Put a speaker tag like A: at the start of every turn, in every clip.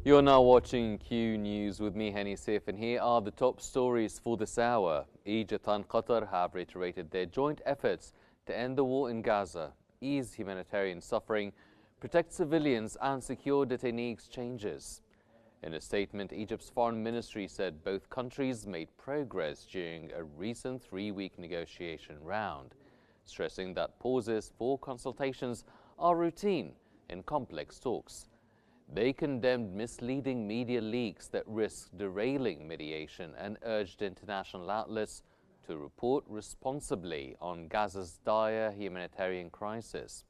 A: You're now watching Q News with me, Hani Saif, and here are the top stories for this hour. Egypt and Qatar have reiterated their joint efforts to end the war in Gaza, ease humanitarian suffering, protect civilians and secure detainee exchanges. In a statement, Egypt's foreign ministry said both countries made progress during a recent three-week negotiation round, stressing that pauses for consultations are routine in complex talks. They condemned misleading media leaks that risk derailing mediation and urged international outlets to report responsibly on Gaza's dire humanitarian crisis.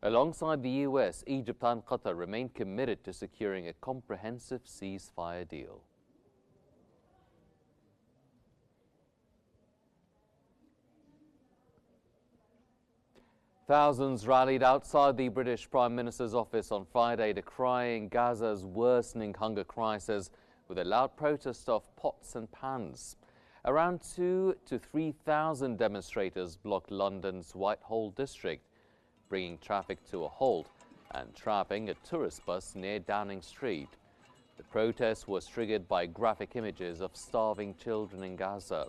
A: Alongside the US, Egypt and Qatar remain committed to securing a comprehensive ceasefire deal. Thousands rallied outside the British Prime Minister's office on Friday, decrying Gaza's worsening hunger crisis with a loud protest of pots and pans. Around 2,000 to 3,000 demonstrators blocked London's Whitehall district, bringing traffic to a halt and trapping a tourist bus near Downing Street. The protest was triggered by graphic images of starving children in Gaza.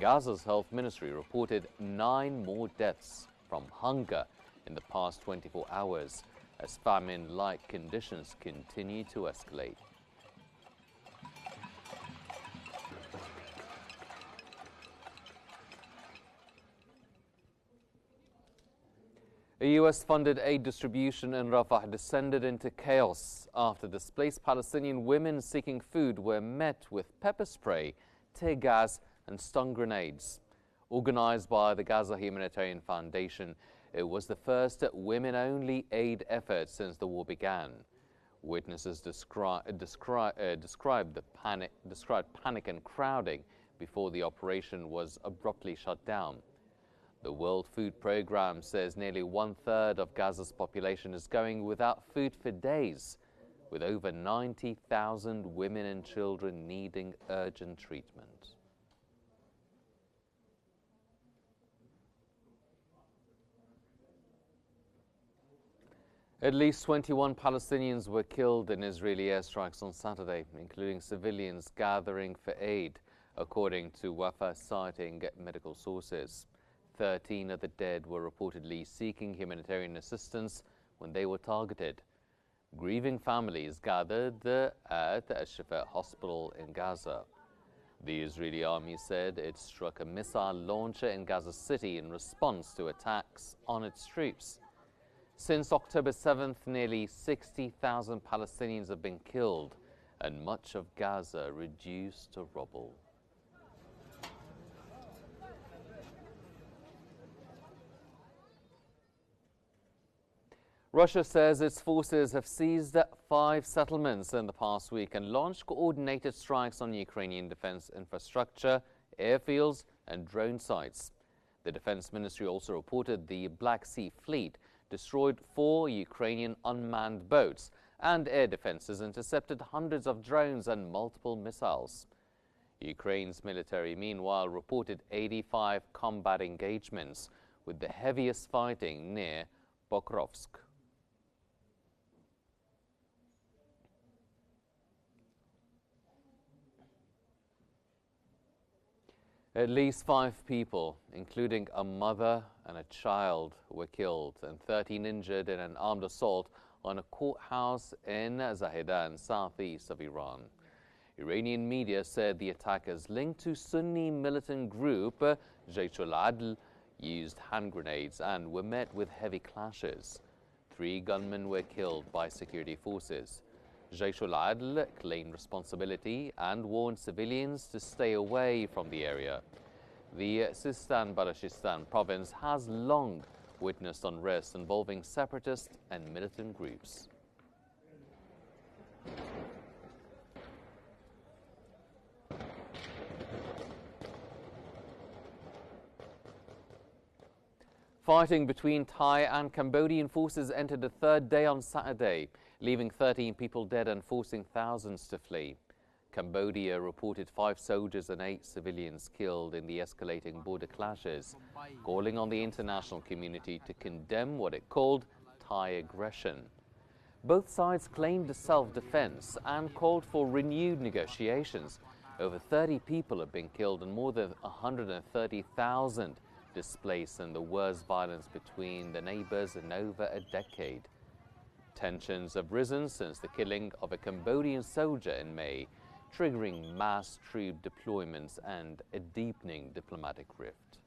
A: Gaza's health ministry reported 9 more deaths from hunger in the past 24 hours as famine-like conditions continue to escalate. A US-funded aid distribution in Rafah descended into chaos after displaced Palestinian women seeking food were met with pepper spray, tear gas and stun grenades. Organized by the Gaza Humanitarian Foundation, it was the first women-only aid effort since the war began. Witnesses described panic and crowding before the operation was abruptly shut down. The World Food Programme says nearly 1/3 of Gaza's population is going without food for days, with over 90,000 women and children needing urgent treatment. At least 21 Palestinians were killed in Israeli airstrikes on Saturday, including civilians gathering for aid, according to Wafa citing medical sources. 13 of the dead were reportedly seeking humanitarian assistance when they were targeted. Grieving families gathered at Al-Shifa hospital in Gaza. The Israeli army said it struck a missile launcher in Gaza City in response to attacks on its troops. Since October 7th, nearly 60,000 Palestinians have been killed and much of Gaza reduced to rubble. Russia says its forces have seized 5 settlements in the past week and launched coordinated strikes on Ukrainian defense infrastructure, airfields and drone sites. The Defense Ministry also reported the Black Sea Fleet destroyed 4 Ukrainian unmanned boats, and air defenses intercepted hundreds of drones and multiple missiles. Ukraine's military, meanwhile, reported 85 combat engagements, with the heaviest fighting near Pokrovsk. At least 5 people, including a mother and a child, were killed and 13 injured in an armed assault on a courthouse in Zahedan, southeast of Iran. Iranian media said the attackers linked to Sunni militant group Jaish al-Adl used hand grenades and were met with heavy clashes. 3 gunmen were killed by security forces. Jaish al-Adl claimed responsibility and warned civilians to stay away from the area. The Sistan-Balochistan province has long witnessed unrest involving separatist and militant groups. Fighting between Thai and Cambodian forces entered the 3rd day on Saturday, leaving 13 people dead and forcing thousands to flee. Cambodia reported 5 soldiers and 8 civilians killed in the escalating border clashes, calling on the international community to condemn what it called Thai aggression. Both sides claimed self-defense and called for renewed negotiations. Over 30 people have been killed and more than 130,000 displaced in the worst violence between the neighbors in over a decade. Tensions have risen since the killing of a Cambodian soldier in May, triggering mass troop deployments and a deepening diplomatic rift.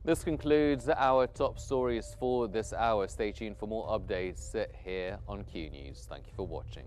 A: This concludes our top stories for this hour. Stay tuned for more updates here on Q News. Thank you for watching.